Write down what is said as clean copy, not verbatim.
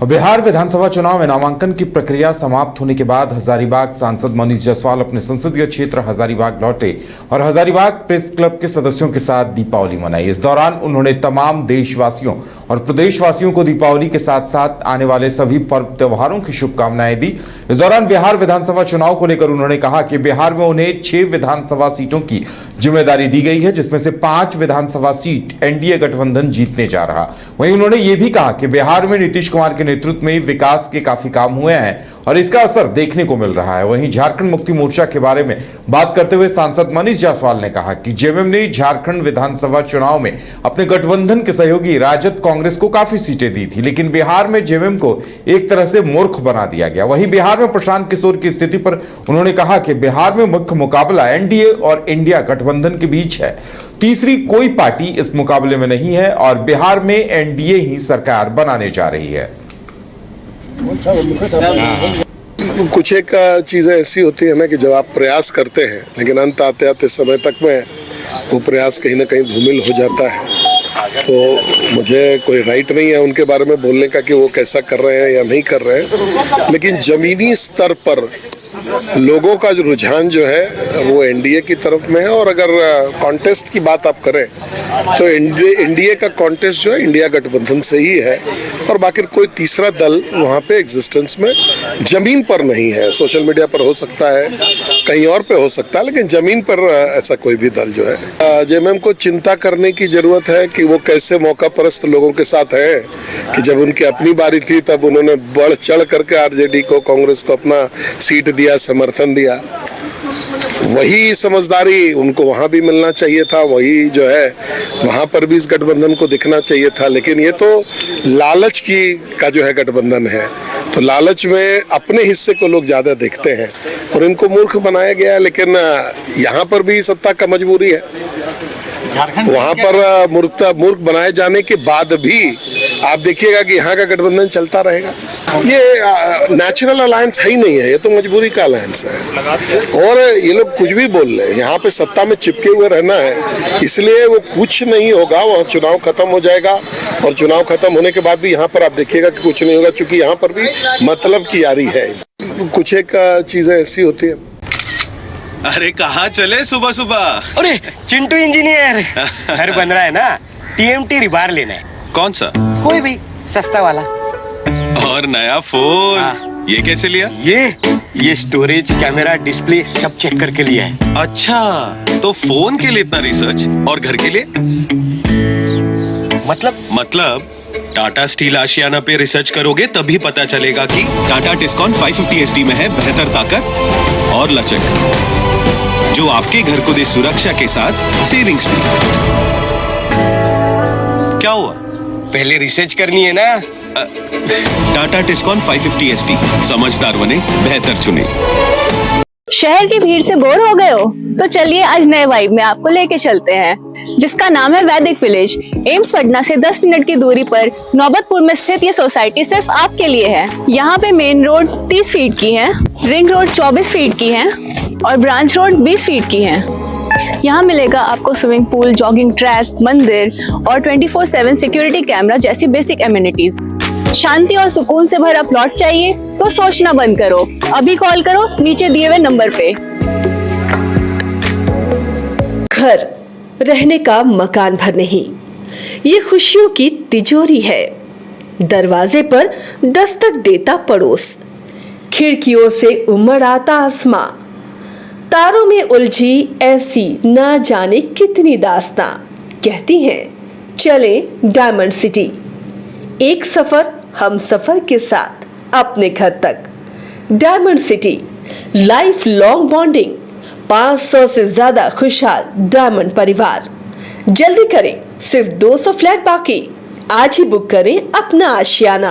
बिहार विधानसभा चुनाव में नामांकन की प्रक्रिया समाप्त होने के बाद हजारीबाग सांसद मनीष जायसवाल अपने संसदीय क्षेत्र हजारीबाग लौटे और हजारीबाग प्रेस क्लब के सदस्यों के साथ दीपावली मनाई। इस दौरान उन्होंने तमाम देशवासियों और प्रदेशवासियों को दीपावली के साथ साथ आने वाले सभी पर्व त्योहारों की शुभकामनाएं दी। इस दौरान बिहार विधानसभा चुनाव को लेकर उन्होंने कहा कि बिहार में उन्हें 6 विधानसभा सीटों की जिम्मेदारी दी गई है, जिसमें से 5 विधानसभा सीट एनडीए गठबंधन जीतने जा रहा। वहीं उन्होंने ये भी कहा कि बिहार में नीतीश कुमार के नेतृत्व में विकास के काफी काम हुए हैं और इसका असर देखने को मिल रहा है। वहीं झारखंड मुक्ति मोर्चा के बारे में बात करते हुए सांसद मनीष जायसवाल ने कहा कि जेएमएम ने झारखंड विधानसभा चुनाव में अपने गठबंधन के सहयोगी राजद कांग्रेस को काफी सीटें दी थी, लेकिन बिहार में जेएमएम को एक तरह से मूर्ख बना दिया गया। वहीं बिहार में प्रशांत किशोर की स्थिति पर उन्होंने कहा कि बिहार में मुख्य मुकाबला एनडीए और इंडिया गठबंधन के बीच है, तीसरी कोई पार्टी इस मुकाबले में नहीं है और बिहार में एनडीए ही सरकार बनाने जा रही है। कुछ एक चीज़ें ऐसी होती है ना कि जब आप प्रयास करते हैं लेकिन अंत आते आते समय तक में वो प्रयास कहीं ना कहीं धूमिल हो जाता है, तो मुझे कोई राइट नहीं है उनके बारे में बोलने का कि वो कैसा कर रहे हैं या नहीं कर रहे हैं, लेकिन जमीनी स्तर पर लोगों का जो रुझान जो है वो एनडीए की तरफ में है। और अगर कॉन्टेस्ट की बात आप करें तो एनडीए का कॉन्टेस्ट जो है इंडिया गठबंधन से ही है और बाकी कोई तीसरा दल वहाँ पे एग्जिस्टेंस में जमीन पर नहीं है। सोशल मीडिया पर हो सकता है, कहीं और पे हो सकता है, लेकिन जमीन पर ऐसा कोई भी दल जो है। जेएमएम को चिंता करने की जरूरत है कि वो कैसे मौका परस्त लोगों के साथ है कि जब उनकी अपनी बारी थी तब उन्होंने बढ़ चढ़ करके आरजेडी को, कांग्रेस को अपना सीट दिया, समर्थन दिया। वही समझदारी उनको वहां भी मिलना चाहिए था, वही जो है वहां पर भी इस गठबंधन को दिखना चाहिए था। लेकिन ये तो लालच का जो है गठबंधन है, तो लालच में अपने हिस्से को लोग ज्यादा देखते हैं और इनको मूर्ख बनाया गया है। लेकिन यहाँ पर भी सत्ता का मजबूरी है, वहां पर मूर्ख बनाए जाने के बाद भी आप देखिएगा कि यहाँ का गठबंधन चलता रहेगा। ये नेचुरल अलायंस है ही नहीं है, ये तो मजबूरी का अलायंस है। और ये लोग कुछ भी बोल रहे हैं, यहाँ पे सत्ता में चिपके हुए रहना है, इसलिए वो कुछ नहीं होगा। वहाँ चुनाव खत्म हो जाएगा और चुनाव खत्म होने के बाद भी यहाँ पर आप देखिएगा कि कुछ नहीं होगा, क्योंकि यहाँ पर भी मतलब की यारी है। कुछ एक चीजें ऐसी होती है। अरे कहाँ चले सुबह सुबह? अरे चिंटू इंजीनियर, घर बन रहा है ना, टीएमटी रिबार लेना है। कौन सा? कोई भी सस्ता वाला। और नया फोन? हाँ। ये कैसे लिया? ये स्टोरेज, कैमरा, डिस्प्ले सब चेक करके लिया है। अच्छा, तो फोन के लिए इतना रिसर्च और घर के लिए? मतलब टाटा स्टील आशियाना पे रिसर्च करोगे तभी पता चलेगा कि टाटा टिस्कॉन 550 एसडी में है बेहतर ताकत और लचक, जो आपके घर को दे सुरक्षा के साथ सेविंग्स भी। क्या हुआ? पहले रिसर्च करनी है ना। टाटा टिस्कॉन 550 एसडी, समझदार बने, बेहतर चुने। शहर की भीड़ से बोर हो गए हो? तो चलिए आज नए वाइब में आपको लेके चलते हैं, जिसका नाम है वैदिक विलेज। एम्स पटना से 10 मिनट की दूरी पर नौबतपुर में स्थित ये सोसाइटी सिर्फ आपके लिए है। यहाँ पे मेन रोड 30 फीट की है, रिंग रोड 24 फीट की है और ब्रांच रोड 20 फीट की है। यहाँ मिलेगा आपको स्विमिंग पूल, जॉगिंग ट्रैक, मंदिर और 24/7 सिक्योरिटी कैमरा जैसी बेसिक एमिनिटीज। शांति और सुकून से भरा प्लॉट चाहिए तो सोचना बंद करो, अभी कॉल करो नीचे दिए हुए नंबर पे। घर रहने का मकान भर नहीं, ये खुशियों की तिजोरी है। दरवाजे पर दस्तक देता पड़ोस, खिड़कियों से उमड़ आता आसमां, तारों में उलझी ऐसी ना जाने कितनी दास्तां। कहती हैं चले डायमंड सिटी, एक सफर हम सफर के साथ अपने घर तक। Diamond city, life long bonding, 500 से ज्यादा खुशहाल डायमंड परिवार। जल्दी करें, सिर्फ 200 फ्लैट बाकी। आज ही बुक करें अपना आशियाना।